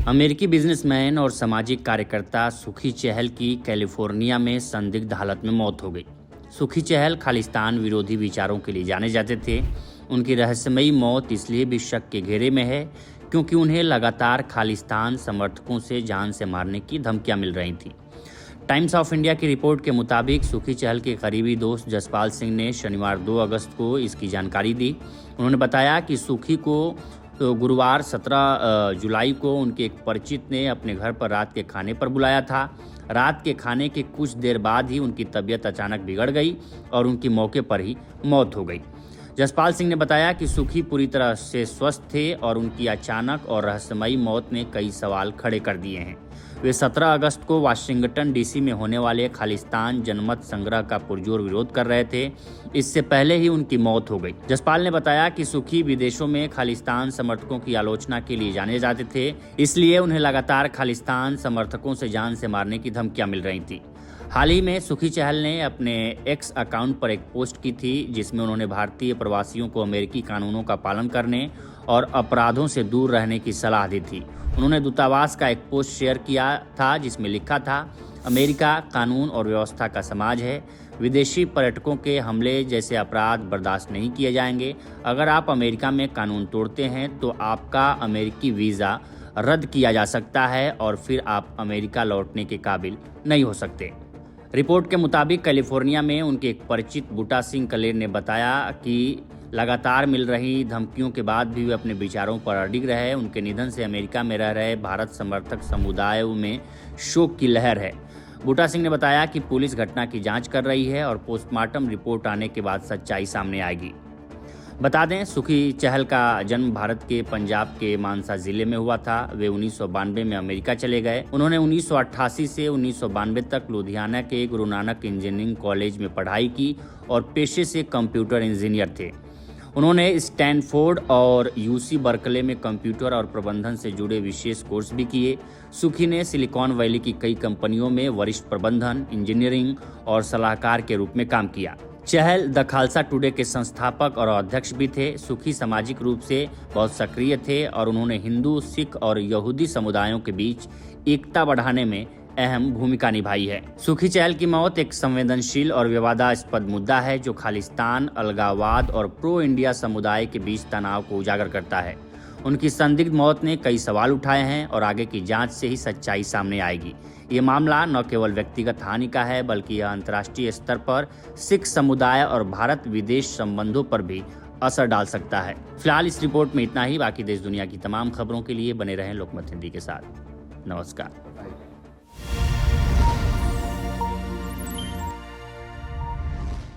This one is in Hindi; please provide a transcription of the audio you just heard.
अमेरिकी बिजनेसमैन और सामाजिक कार्यकर्ता सुखी चहल की कैलिफोर्निया में संदिग्ध हालत में मौत हो गई। सुखी चहल खालिस्तान विरोधी विचारों के लिए जाने जाते थे। उनकी रहस्यमयी मौत इसलिए भी शक के घेरे में है क्योंकि उन्हें लगातार खालिस्तान समर्थकों से जान से मारने की धमकियां मिल रही थीं। टाइम्स ऑफ इंडिया की रिपोर्ट के मुताबिक सुखी चहल के करीबी दोस्त जसपाल सिंह ने शनिवार 2 अगस्त को इसकी जानकारी दी। उन्होंने बताया कि सुखी को गुरुवार 17 जुलाई को उनके एक परिचित ने अपने घर पर रात के खाने पर बुलाया था। रात के खाने के कुछ देर बाद ही उनकी तबीयत अचानक बिगड़ गई और उनकी मौके पर ही मौत हो गई। जसपाल सिंह ने बताया कि सुखी पूरी तरह से स्वस्थ थे और उनकी अचानक और रहस्यमयी मौत ने कई सवाल खड़े कर दिए हैं। वे 17 अगस्त को वाशिंगटन डीसी में होने वाले खालिस्तान जनमत संग्रह का पुरजोर विरोध कर रहे थे। इससे पहले ही उनकी मौत हो गई। जसपाल ने बताया कि सुखी विदेशों में खालिस्तान समर्थकों की आलोचना के लिए जाने जाते थे, इसलिए उन्हें लगातार खालिस्तान समर्थकों से जान से मारने की धमकियां मिल रही थी। हाल ही में सुखी चहल ने अपने एक्स अकाउंट पर एक पोस्ट की थी जिसमें उन्होंने भारतीय प्रवासियों को अमेरिकी कानूनों का पालन करने और अपराधों से दूर रहने की सलाह दी थी। उन्होंने दूतावास का एक पोस्ट शेयर किया था जिसमें लिखा था, अमेरिका कानून और व्यवस्था का समाज है। विदेशी पर्यटकों के हमले जैसे अपराध बर्दाश्त नहीं किए जाएंगे। अगर आप अमेरिका में कानून तोड़ते हैं तो आपका अमेरिकी वीज़ा रद्द किया जा सकता है और फिर आप अमेरिका लौटने के काबिल नहीं हो सकते। रिपोर्ट के मुताबिक कैलिफोर्निया में उनके एक परिचित बूटा सिंह कलेर ने बताया कि लगातार मिल रही धमकियों के बाद भी वे अपने विचारों पर अडिग रहे। उनके निधन से अमेरिका में रह रहे भारत समर्थक समुदायों में शोक की लहर है। बूटा सिंह ने बताया कि पुलिस घटना की जांच कर रही है और पोस्टमार्टम रिपोर्ट आने के बाद सच्चाई सामने आएगी। बता दें, सुखी चहल का जन्म भारत के पंजाब के मानसा जिले में हुआ था। वे 1992 में अमेरिका चले गए। उन्होंने 1988 से 1992 तक लुधियाना के गुरु नानक इंजीनियरिंग कॉलेज में पढ़ाई की और पेशे से कंप्यूटर इंजीनियर थे। उन्होंने स्टैनफोर्ड और यूसी बर्कले में कंप्यूटर और प्रबंधन से जुड़े विशेष कोर्स भी किए। सुखी ने सिलिकॉन वैली की कई कंपनियों में वरिष्ठ प्रबंधन, इंजीनियरिंग और सलाहकार के रूप में काम किया। चहल द खालसा टुडे के संस्थापक और अध्यक्ष भी थे। सुखी सामाजिक रूप से बहुत सक्रिय थे और उन्होंने हिंदू, सिख और यहूदी समुदायों के बीच एकता बढ़ाने में अहम भूमिका निभाई है। सुखी चहल की मौत एक संवेदनशील और विवादास्पद मुद्दा है जो खालिस्तान, अलगाववाद और प्रो इंडिया समुदाय के बीच तनाव को उजागर करता है। उनकी संदिग्ध मौत ने कई सवाल उठाए हैं और आगे की जांच से ही सच्चाई सामने आएगी। ये मामला न केवल व्यक्तिगत हानि का है बल्कि यह अंतर्राष्ट्रीय स्तर पर सिख समुदाय और भारत विदेश संबंधों पर भी असर डाल सकता है। फिलहाल इस रिपोर्ट में इतना ही। बाकी देश दुनिया की तमाम खबरों के लिए बने रहें लोकमत हिंदी के साथ। नमस्कार।